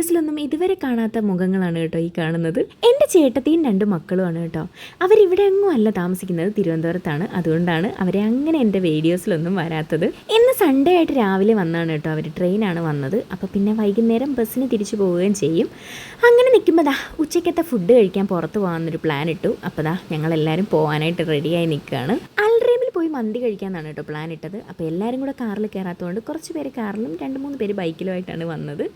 വീഡിയോസിലൊന്നും ഇതുവരെ കാണാത്ത മുഖങ്ങളാണ് കേട്ടോ ഈ കാണുന്നത്. എൻ്റെ ചേട്ടത്തിയും 2 മക്കളുമാണ് കേട്ടോ. അവരിവിടെ എങ്ങും അല്ല താമസിക്കുന്നത്, തിരുവനന്തപുരത്താണ്. അതുകൊണ്ടാണ് അവരെ അങ്ങനെ എൻ്റെ വീഡിയോസിലൊന്നും വരാത്തത്. ഇന്ന് സൺഡേ ആയിട്ട് രാവിലെ വന്നാണ് കേട്ടോ അവർ. ട്രെയിനാണ് വന്നത്. അപ്പോൾ പിന്നെ വൈകുന്നേരം ബസ്സിന് തിരിച്ചു പോവുകയും ചെയ്യും. അങ്ങനെ നിൽക്കുമ്പോൾ ഉച്ചയ്ക്കത്തെ ഫുഡ് കഴിക്കാൻ പുറത്ത് പോകാമെന്നൊരു പ്ലാൻ ഇട്ടു. അപ്പോൾ ഞങ്ങളെല്ലാവരും പോകാനായിട്ട് റെഡിയായി നിൽക്കുകയാണ്. അൽറീമിൽ പോയി മന്തി കഴിക്കാമെന്നാണ് കേട്ടോ പ്ലാൻ ഇട്ടത്. അപ്പോൾ എല്ലാവരും കൂടെ കാറിൽ കയറാത്തതുകൊണ്ട് കുറച്ച് പേര് കാറിലും 2-3 പേര് ബൈക്കിലുമായിട്ടാണ് വന്നത്.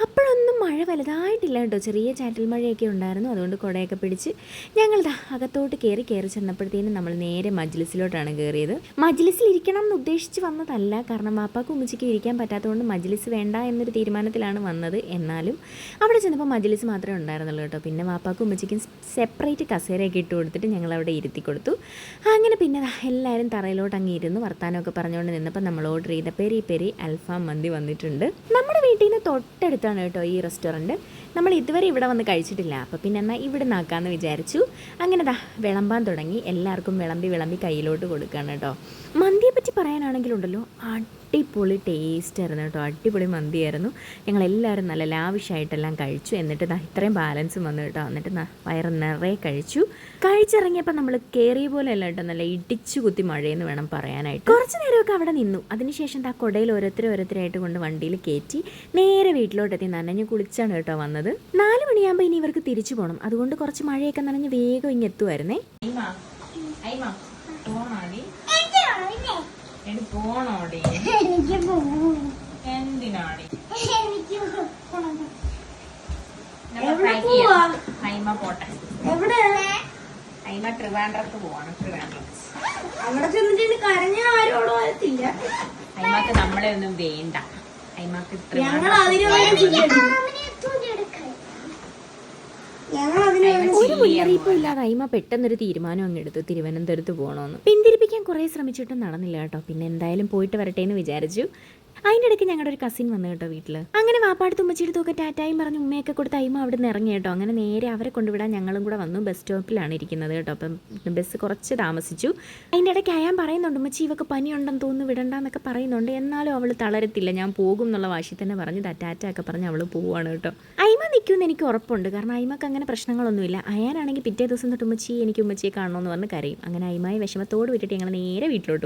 അപ്പോഴൊന്നും മഴ വലുതായിട്ടില്ല കേട്ടോ, ചെറിയ ചാറ്റൽ മഴയൊക്കെ ഉണ്ടായിരുന്നു. അതുകൊണ്ട് കുടയൊക്കെ പിടിച്ച് ഞങ്ങൾ അകത്തോട്ട് കയറി ചെന്നപ്പോഴത്തേനും നമ്മൾ നേരെ മജ്ലിസിലോട്ടാണ് കയറിയത്. മജ്ലിസിൽ ഇരിക്കണം എന്ന് ഉദ്ദേശിച്ച് വന്നതല്ല, കാരണം വാപ്പാക്കും ഉമ്മച്ചിക്കും ഇരിക്കാൻ പറ്റാത്തതുകൊണ്ട് മജ്ലിസ് വേണ്ട എന്നൊരു തീരുമാനത്തിലാണ് വന്നത്. എന്നാലും അവിടെ ചെന്നപ്പോൾ മജ്ലിസ് മാത്രമേ ഉണ്ടായിരുന്നുള്ളൂ കേട്ടോ. പിന്നെ വാപ്പാക്കും ഉമ്മച്ചിക്കും സെപ്പറേറ്റ് കസേരയൊക്കെ ഇട്ട് കൊടുത്തിട്ട് ഞങ്ങളവിടെ ഇരുത്തി കൊടുത്തു. അങ്ങനെ പിന്നെ എല്ലാവരും തറയിലോട്ട് അങ്ങ് ഇരുന്ന് വർത്താനമൊക്കെ പറഞ്ഞുകൊണ്ട് നിന്നപ്പോൾ നമ്മൾ ഓർഡർ ചെയ്ത പെരി പെരി അൽഫാം മന്തി വന്നിട്ടുണ്ട്. നമ്മുടെ വീട്ടിൽ നിന്ന് തൊട്ടടുത്താണ് കേട്ടോ ഈ റെസ്റ്റോറൻറ്റ്. നമ്മൾ ഇതുവരെ ഇവിടെ വന്ന് കഴിച്ചിട്ടില്ല. അപ്പോൾ പിന്നെ എന്നാൽ ഇവിടെ നിന്നാക്കാമെന്ന് വിചാരിച്ചു. അങ്ങനെ വിളമ്പാൻ തുടങ്ങി. എല്ലാവർക്കും വിളമ്പി കയ്യിലോട്ട് കൊടുക്കുകയാണ് കേട്ടോ. മന്തിയെ പറ്റി പറയാനാണെങ്കിലുണ്ടല്ലോ, അടിപൊളി ടേസ്റ്റ് ആയിരുന്നു കേട്ടോ. അടിപൊളി മന്തിയായിരുന്നു. ഞങ്ങളെല്ലാവരും നല്ല ലാവിഷായിട്ടെല്ലാം കഴിച്ചു. എന്നിട്ട് ഇത്രയും ബാലൻസും വന്നു കേട്ടോ. എന്നിട്ട് വയറ് നിറയെ കഴിച്ചിറങ്ങിയപ്പോൾ നമ്മൾ കയറിയ പോലെ അല്ല കേട്ടോ, നല്ല ഇടിച്ചു കുത്തി മഴയെന്ന് വേണം പറയാനായിട്ട്. കുറച്ച് നേരമൊക്കെ അവിടെ നിന്നു. അതിനുശേഷം കുടയിൽ ഓരോരുത്തരായിട്ട് കൊണ്ട് വണ്ടിയിൽ കയറ്റി നേരെ വീട്ടിലോട്ടെത്തി. നനഞ്ഞ് കുളിച്ചാണ് കേട്ടോ വന്നത്. 4 മണിയാകുമ്പോൾ ഇനി ഇവർക്ക് തിരിച്ചു പോകണം. അതുകൊണ്ട് കുറച്ച് മഴയൊക്കെ നനഞ്ഞ് വേഗം ഇങ്ങ് എത്തുമായിരുന്നേ. ട്രിവാൻഡ്രത്ത് പോവാണ്. അവിടെ ചെന്നിട്ട് കരഞ്ഞ ആരോടോ വരത്തില്ല. അയ്മാക്ക് നമ്മളെ ഒന്നും വേണ്ട. അയ്മാക്ക് ഒരു മുന്നറിയിപ്പും ഇല്ലാതെ അയ്മ പെട്ടെന്നൊരു തീരുമാനം അങ്ങ് എടുത്തു, തിരുവനന്തപുരത്ത് പോകണമെന്ന്. പിന്തിരിപ്പിക്കാൻ കുറേ ശ്രമിച്ചിട്ടും നടന്നില്ല കേട്ടോ. പിന്നെ എന്തായാലും പോയിട്ട് വരട്ടെ എന്ന് വിചാരിച്ചു. അതിൻ്റെ ഇടയ്ക്ക് ഞങ്ങളുടെ ഒരു കസിൻ വന്നു കേട്ടോ വീട്ടിൽ. അങ്ങനെ വാപ്പാടുത്ത് ഉമ്മച്ചിയെടുത്തൊക്കെ ടാറ്റായും പറഞ്ഞ് ഉമ്മയൊക്കെ കൊടുത്ത് അയ്മ അവിടെ നിന്ന് ഇറങ്ങി കേട്ടോ. അങ്ങനെ നേരെ അവരെ കൊണ്ടുവിടാൻ ഞങ്ങളും കൂടെ വന്നു. ബസ് സ്റ്റോപ്പിലാണ് ഇരിക്കുന്നത് കേട്ടോ. അപ്പം ബസ് കുറച്ച് താമസിച്ചു. അതിൻ്റെ ഇടയ്ക്ക് അയാൻ പറയുന്നുണ്ട്, ഉമ്മച്ചി ഇവക്ക് പനിയുണ്ടെന്ന് തോന്നുന്നു, വിടണ്ടെന്നൊക്കെ പറയുന്നുണ്ട്. എന്നാലും അവൾ തളരത്തില്ല, ഞാൻ പോകും എന്നുള്ള വാശി തന്നെ പറഞ്ഞ് ടാറ്റ ഒക്കെ പറഞ്ഞ് അവൾ പോവുകയാണ് കേട്ടോ. അയ്മ നിൽക്കുമെന്ന് എനിക്ക് ഉറപ്പുണ്ട്, കാരണം അയ്മക്ക് അങ്ങനെ പ്രശ്നങ്ങളൊന്നുമില്ല. അയാനാണെങ്കിൽ പിറ്റേ ദിവസം തൊട്ട് ഉമ്മച്ചി എനിക്ക് ഉമ്മച്ചിയെ കാണണമെന്ന് പറഞ്ഞ് കരയും. അങ്ങനെ അയ്മയെ വിഷമത്തോട് വിട്ടിട്ട് ഞങ്ങൾ നേരെ വീട്ടിലോട്ട് പോകും.